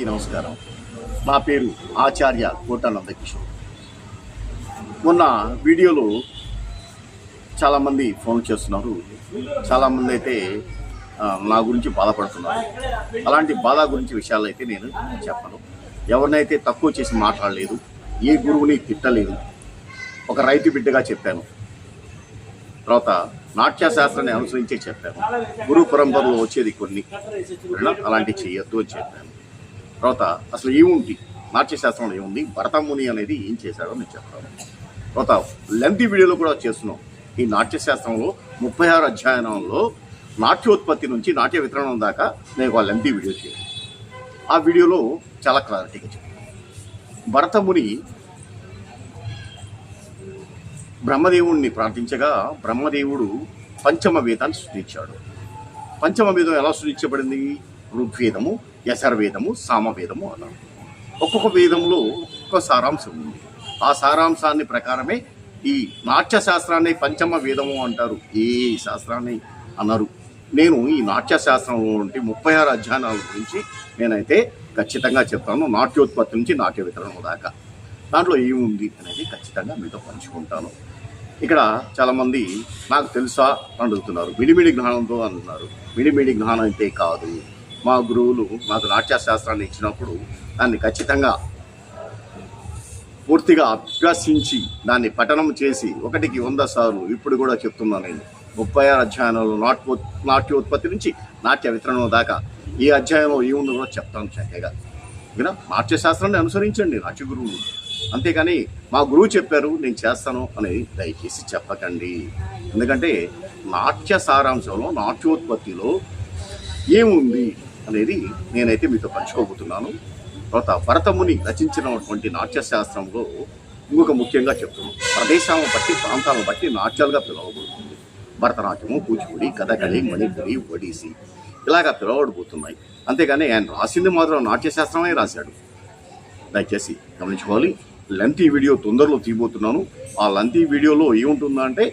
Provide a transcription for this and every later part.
నమస్కారం. నా పేరు ఆచార్య కోట నందకిషోర్. మొన్న వీడియోలో చాలామంది ఫోన్ చేస్తున్నారు, చాలామంది అయితే నా గురించి బాధపడుతున్నారు. అలాంటి బాధ గురించి విషయాలు అయితే నేను చెప్పను. ఎవరినైతే తక్కువ చేసి మాట్లాడలేదు, ఏ గురువుని తిట్టలేదు. ఒక రైతు బిడ్డగా చెప్పాను. తర్వాత నాట్యశాస్త్రాన్ని అనుసరించే చెప్పాను. గురు పరంపరలో వచ్చేది కొన్ని అలాంటివి చేయొద్దు అని చెప్పాను. తర్వాత అసలు ఏముంది నాట్యశాస్త్రంలో ఏముంది, భరతముని అనేది ఏం చేశాడో నేను చెప్తాను. తర్వాత లెంతీ వీడియోలో కూడా చేస్తున్నాం. ఈ నాట్యశాస్త్రంలో 36 అధ్యయనంలో నాట్యోత్పత్తి నుంచి నాట్య వితరణం దాకా నేను ఒక లెంతీ వీడియో చేయాలి. ఆ వీడియోలో చాలా క్లారిటీగా చెప్తాను. భరతముని బ్రహ్మదేవుడిని ప్రార్థించగా బ్రహ్మదేవుడు పంచమ వేదాన్ని సృష్టించాడు. పంచమ వేదం ఎలా సృష్టించబడింది? ఋగ్వేదము, యజుర్వేదము, సామవేదము అన్నారు. ఒక్కొక్క వేదంలో ఒక్కొక్క సారాంశం ఉంది. ఆ సారాంశాన్ని ప్రకారమే ఈ నాట్యశాస్త్రాన్ని పంచమ వేదము అంటారు. ఏ శాస్త్రాన్ని అన్నారు. నేను ఈ నాట్యశాస్త్రంలో నుండి 36 అధ్యయనాల గురించి నేనైతే ఖచ్చితంగా చెప్తాను. నాట్యోత్పత్తి నుంచి నాట్య వితరణం దాకా దాంట్లో ఏముంది అనేది ఖచ్చితంగా మీతో పంచుకుంటాను. ఇక్కడ చాలామంది నాకు తెలుసా అడుగుతున్నారు. మిడిమిడి జ్ఞానంతో అంటున్నారు. మిడిమిడి జ్ఞానం అయితే కాదు. మా గురువులు నాకు నాట్యశాస్త్రాన్ని ఇచ్చినప్పుడు దాన్ని ఖచ్చితంగా పూర్తిగా అభ్యసించి దాన్ని పఠనం చేసి 1కి 100 సార్లు ఇప్పుడు కూడా చెప్తున్నాను. నేను 36 అధ్యయనాలు నాట్యోత్పత్తి నుంచి నాట్య వితరణం దాకా ఈ అధ్యాయంలో ఏముందో కూడా చెప్తాను చక్కగా. నాట్యశాస్త్రాన్ని అనుసరించండి నాట్య గురువులు. అంతేకాని మా గురువు చెప్పారు నేను చేస్తాను అని దయచేసి చెప్పకండి. ఎందుకంటే నాట్య సారాంశంలో నాట్యోత్పత్తిలో ఏముంది అనేది నేనైతే మీతో పంచుకోబోతున్నాను. తర్వాత భరతముని రచించినటువంటి నాట్యశాస్త్రంలో ఇంకొక ముఖ్యంగా చెప్తున్నాను. ప్రదేశాలను బట్టి ప్రాంతాలను బట్టి నాట్యాలుగా పిలువబడుతుంది. భరతనాట్యము, కూచిపూడి, కథకళి, మణిపురి, ఒడిసి ఇలాగా పిలువబడిపోతున్నాయి. అంతేగాని ఆయన రాసింది మాత్రం నాట్యశాస్త్రమే రాశాడు. దయచేసి గమనించుకోవాలి. లెంతీ వీడియో తొందరలో తీయబోతున్నాను. ఆ లెంతీ వీడియోలో ఏముంటుందంటే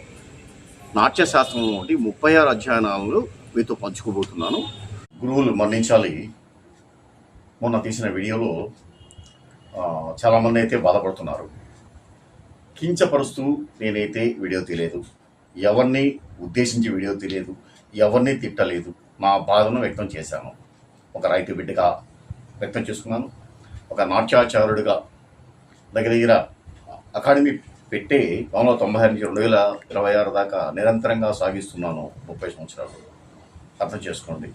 నాట్యశాస్త్రంలో ఉండి 36 అధ్యయనాలను మీతో పంచుకోబోతున్నాను. గురువులు మరణించాలి. మొన్న తీసిన వీడియోలో చాలామంది అయితే బాధపడుతున్నారు. కించపరుస్తూ నేనైతే వీడియో తీయలేదు, ఎవరిని ఉద్దేశించి వీడియో తీయలేదు, ఎవరిని తిట్టలేదు. నా బాధను వ్యక్తం చేశాను. ఒక రైతు బిడ్డగా వ్యక్తం చేసుకున్నాను. ఒక నాట్యాచార్యుడిగా దగ్గర అకాడమీ పెట్టే 1996 నుంచి 2026 దాకా నిరంతరంగా సాగిస్తున్నాను. 30 సంవత్సరాలు. అర్థం చేసుకోండి.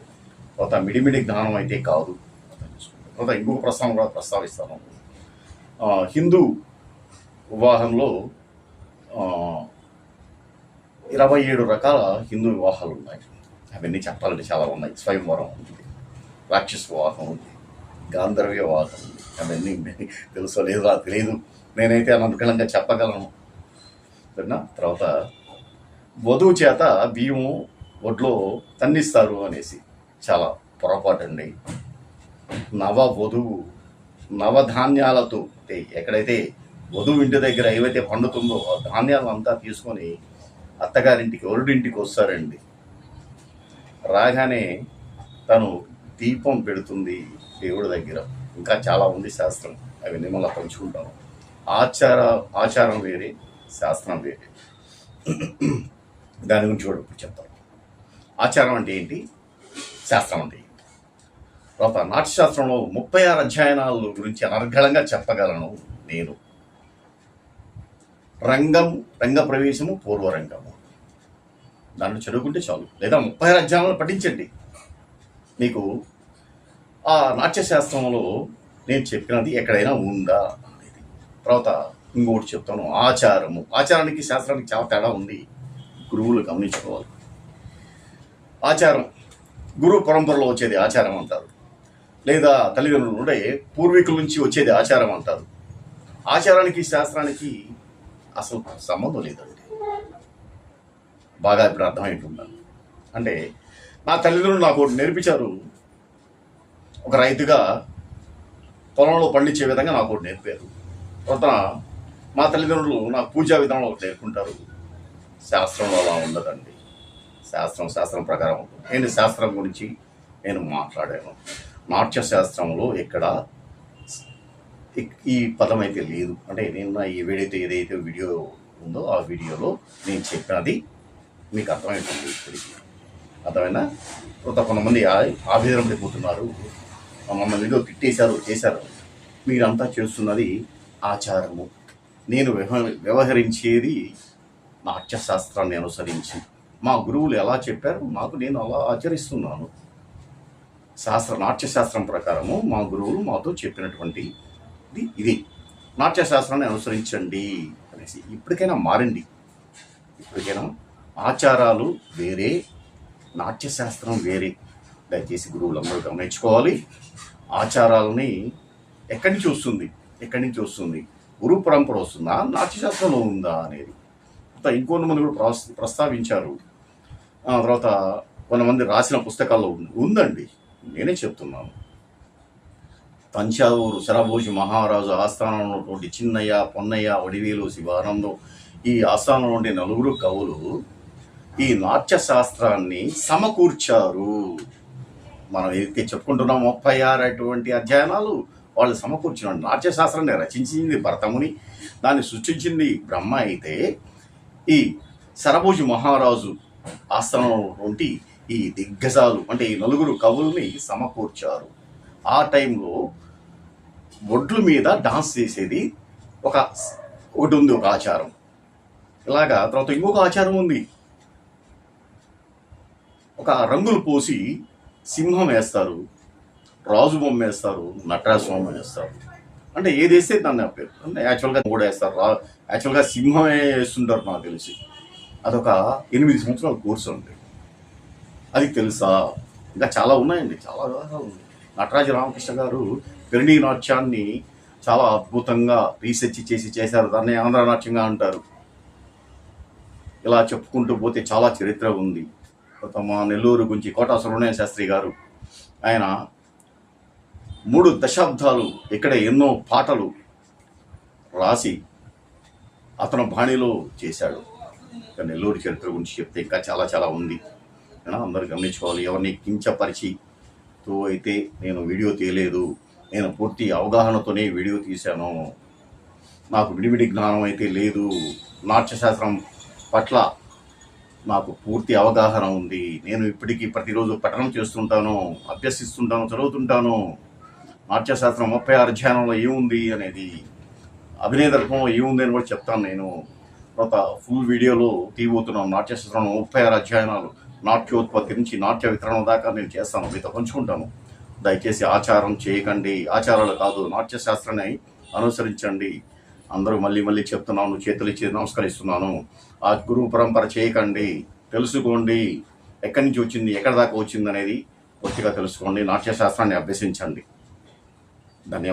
తర్వాత మిడిమిడి జ్ఞానం అయితే కాదు. అర్థం చేసుకోండి. తర్వాత ఇంకొక ప్రస్తావన కూడా ప్రస్తావిస్తాను. హిందూ వివాహంలో 27 రకాల హిందూ వివాహాలు ఉన్నాయి. అవన్నీ చెప్పాలంటే చాలా ఉన్నాయి. స్వయంవరం ఉంది, రాక్షస వివాహం ఉంది, గాంధర్వ వివాహం ఉంది. అవన్నీ తెలుసో లేదో తెలియదు. నేనైతే అనుకూలంగా చెప్పగలను. తర్వాత వధువు చేత బియ్యము ఒడ్లో తన్నిస్తారు అనేసి చాలా పొరపాటు అండి. వధువు నవధాన్యాలతో అంటే ఎక్కడైతే వధువు ఇంటి దగ్గర ఏవైతే పండుతుందో ఆ ధాన్యాలు అంతా తీసుకొని అత్తగారింటికి ఒరుడింటికి వస్తారండి. రాగానే తను దీపం పెడుతుంది దేవుడి దగ్గర. ఇంకా చాలా ఉంది శాస్త్రం. అవన్నీ మళ్ళీ పంచుకుంటాను. ఆచారం వేరే, శాస్త్రం వేరే. దాని గురించి కూడా ఇప్పుడు చెప్తాను. ఆచారం అంటే ఏంటి, శాస్త్రం అంటే ఏంటి. తర్వాత నాట్యశాస్త్రంలో 36 అధ్యయనాల గురించి అనర్గళంగా చెప్పగలను నేను. రంగ ప్రవేశము, పూర్వరంగము దాంట్లో చదువుకుంటే చాలు, లేదా 36 అధ్యాయాలను పఠించండి. మీకు ఆ నాట్యశాస్త్రంలో నేను చెప్పినది ఎక్కడైనా ఉందా అనేది. తర్వాత ఇంకొకటి చెప్తాను. ఆచారానికి శాస్త్రానికి చాలా తేడా ఉంది. గురువులు గమనించుకోవాలి. ఆచారం గురు పరంపరలో వచ్చేది ఆచారం అంటారు, లేదా తల్లిదండ్రులు ఉండే పూర్వీకుల నుంచి వచ్చేది ఆచారం అంటారు. ఆచారానికి శాస్త్రానికి అసలు సంబంధం లేదండి. బాగా ఇప్పుడు అర్థమైంటున్నాను. అంటే నా తల్లిదండ్రులు నాకు ఒకటి నేర్పించారు. ఒక రైతుగా పొలంలో పండించే విధంగా నాకు ఒకటి నేర్పారు. తర్వాత మా తల్లిదండ్రులు నాకు పూజా విధానంలో ఒకటి నేర్పుకుంటారు. శాస్త్రంలో అలా ఉండదండి. శాస్త్రం ప్రకారం ఉంటుంది. నేను శాస్త్రం గురించి మాట్లాడాను. నాట్యశాస్త్రంలో ఎక్కడ ఈ పదం అయితే లేదు. అంటే నేను ఏదైతే వీడియో ఉందో ఆ వీడియోలో నేను చెప్పినది మీకు అర్థమవుతుంది. ఇప్పటికి అర్థమైనా కొంతమంది ఆవేదన పడిపోతున్నారు, మమ్మల్ని ఏదో తిట్టేశారు చేశారు. మీరంతా చేస్తున్నది ఆచారము. నేను వ్యవహరించేది నాట్యశాస్త్రాన్ని అనుసరించి. మా గురువులు ఎలా చెప్పారు నాకు నేను అలా ఆచరిస్తున్నాను. నాట్యశాస్త్రం ప్రకారము మా గురువులు మాతో చెప్పినటువంటి ఇది నాట్యశాస్త్రాన్ని అనుసరించండి అనేసి. ఇప్పటికైనా మారండి. ఇప్పటికైనా ఆచారాలు వేరే, నాట్యశాస్త్రం వేరే. దయచేసి గురువులందరూ గమనించుకోవాలి. ఆచారాలని ఎక్కడి నుంచి వస్తుంది గురు పరంపర వస్తుందా, నాట్యశాస్త్రంలో ఉందా అనేది. ఇంకొంతమంది కూడా ప్రస్తావించారు. తర్వాత కొంతమంది రాసిన పుస్తకాల్లో ఉందండి. నేనే చెప్తున్నాను. తంజావూరు శరభోజి మహారాజు ఆస్థానంలో ఉన్నటువంటి చిన్నయ్య, పొన్నయ్య, వడివేలు, శివానందం, ఈ ఆస్థానంలో ఉండే 4 కవులు ఈ నాట్యశాస్త్రాన్ని సమకూర్చారు. మనం ఏదైతే చెప్పుకుంటున్నాం 36 అటువంటి అధ్యయనాలు వాళ్ళు సమకూర్చిన నాట్యశాస్త్రాన్ని రచించింది భరతముని, దాన్ని సృష్టించింది బ్రహ్మ. అయితే ఈ శరభోజి మహారాజు ఆస్థానంలో ఉన్నటువంటి ఈ దిగ్గజాలు అంటే ఈ 4 కవుల్ని సమకూర్చారు. ఆ టైంలో ఒడ్ల మీద డాన్స్ చేసేది ఒకటి ఉంది, ఒక ఆచారం. ఇలాగా తర్వాత ఇంకొక ఆచారం ఉంది. ఒక రంగులు పోసి సింహం వేస్తారు, రాజు బొమ్మ వేస్తారు, నటరాజ స్వామి వేస్తారు. అంటే ఏది వేస్తే దాన్ని పేరు. అంటే యాక్చువల్గా కూడా వేస్తారు. యాక్చువల్గా సింహమే వేస్తుంటారు నాకు తెలిసి. అదొక 8 సంవత్సరాల కోర్సు ఉంది. అది తెలుసా? ఇంకా చాలా ఉన్నాయండి, చాలా వ్యవహారాలు ఉన్నాయి. నటరాజ రామకృష్ణ గారు పెరిణీ నాట్యాన్ని చాలా అద్భుతంగా రీసెర్చ్ చేశారు. దాన్ని ఆంధ్ర నాట్యంగా అంటారు. ఇలా చెప్పుకుంటూ పోతే చాలా చరిత్ర ఉంది. మా నెల్లూరు గురించి కోటా సుబ్రహ్మణ్య శాస్త్రి గారు, ఆయన 3 దశాబ్దాలు ఇక్కడ ఎన్నో పాటలు రాసి అతను బాణిలో చేశాడు. నెల్లూరు చరిత్ర గురించి చెప్తే ఇంకా చాలా చాలా ఉంది. అందరూ గమనించుకోవాలి. ఎవరిని కించపరిచితో అయితే నేను వీడియో తీయలేదు. నేను పూర్తి అవగాహనతోనే వీడియో తీశాను. నాకు విడివిడి జ్ఞానం అయితే లేదు. నాట్యశాస్త్రం పట్ల నాకు పూర్తి అవగాహన ఉంది. నేను ఇప్పటికీ ప్రతిరోజు పఠనం చేస్తుంటాను, అభ్యసిస్తుంటాను, చదువుతుంటాను. నాట్యశాస్త్రం 36 అధ్యయనంలో ఏముంది అనేది, అభినయ దర్పణంలో ఏముంది అని కూడా చెప్తాను నేను. తర్వాత ఫుల్ వీడియోలో తీయబోతున్నాను. నాట్యశాస్త్రం 36 అధ్యయనాలు, నాట్యోత్పత్తి నుంచి నాట్య వితరణ దాకా నేను చేస్తాను, మీతో పంచుకుంటాను. దయచేసి ఆచారం చేయకండి. ఆచారాలు కాదు, నాట్యశాస్త్రాన్ని అనుసరించండి. అందరూ మళ్ళీ చెప్తున్నాను, చేతులిచ్చి నమస్కరిస్తున్నాను. ఆ గురువు పరంపర చేయకండి. తెలుసుకోండి ఎక్కడి నుంచి వచ్చింది, ఎక్కడి దాకా వచ్చింది అనేది పూర్తిగా తెలుసుకోండి. నాట్యశాస్త్రాన్ని అభ్యసించండి. ధన్యవాదాలు.